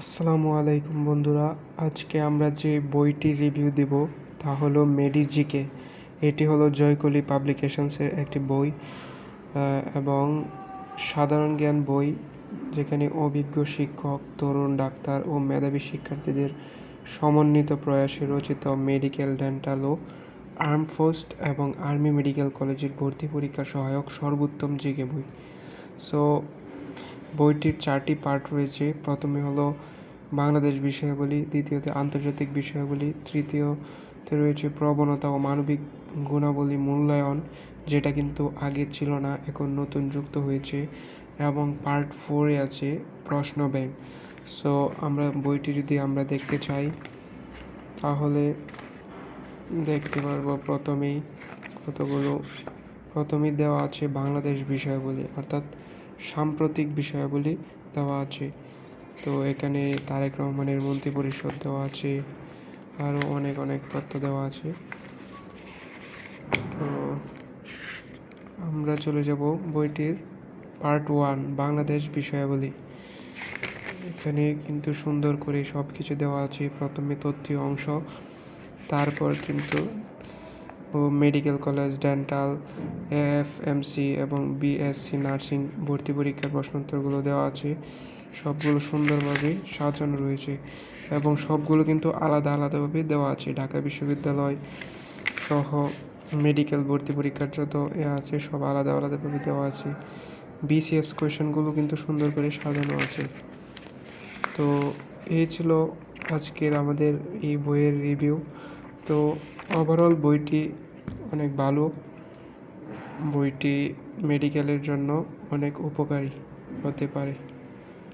আসসালামু আলাইকুম বন্ধুরা। আজকে আমরা যে বইটির রিভিউ দিব তা হলো মেডিজিকে। এটি হলো জয়কলি পাবলিকেশনসের একটি বই এবং সাধারণ জ্ঞান বই, যেখানে অভিজ্ঞ শিক্ষক, তরুণ ডাক্তার ও মেধাবী শিক্ষার্থীদের সমন্বিত প্রয়াসে রচিত মেডিকেল, ডেন্টাল ও আর্ম ফোর্স এবং আর্মি মেডিকেল কলেজের ভর্তি পরীক্ষা সহায়ক সর্বোত্তম জিকে বই। সো বইটির 4টি পার্ট রয়েছে। প্রথমে হলো বাংলাদেশ বিষয়াবলী, দ্বিতীয়তে আন্তর্জাতিক বিষয়াবলী, তৃতীয়তে রয়েছে প্রবণতা ও মানবিক গুণাবলী মূল্যায়ন, যেটা কিন্তু আগে ছিল না, এখন নতুন যুক্ত হয়েছে, এবং পার্ট 4-এ আছে প্রশ্ন ব্যাংক। সো বইটি যদি আমরা দেখতে চাই তাহলে দেখতে পারবো। প্রথমেই দেওয়া আছে বাংলাদেশ বিষয়াবলী, অর্থাৎ সাম্প্রতিক বিষয়াবলী দেওয়া আছে। তো এখানে তারেক রহমানের মন্ত্রিপরিষদ দেওয়া আছে, আরও অনেক তথ্য দেওয়া আছে। তো আমরা চলে যাব বইটির পার্ট 1 বাংলাদেশ বিষয়াবলী। এখানে কিন্তু সুন্দর করে সব কিছু দেওয়া আছে। প্রথমে তথ্যীয় অংশ, তারপর কিন্তু মেডিকেল কলেজ, ডেন্টাল, এএফএমসি এবং বিএসসি নার্সিং ভর্তি পরীক্ষার প্রশ্নোত্তরগুলো দেওয়া আছে। সবগুলো সুন্দরভাবে সাজানো রয়েছে এবং সবগুলো কিন্তু আলাদাভাবে দেওয়া আছে। ঢাকা বিশ্ববিদ্যালয় সহ মেডিকেল ভর্তি পরীক্ষার যত আছে সব আলাদাভাবে দেওয়া আছে। বিসিএস কোয়েশনগুলো কিন্তু সুন্দর করে সাজানো আছে। তো এই ছিল আজকের আমাদের এই বইয়ের রিভিউ। তো ওভারঅল বইটি অনেক ভালো। বইটি মেডিকেলের জন্য অনেক উপকারী হতে পারে।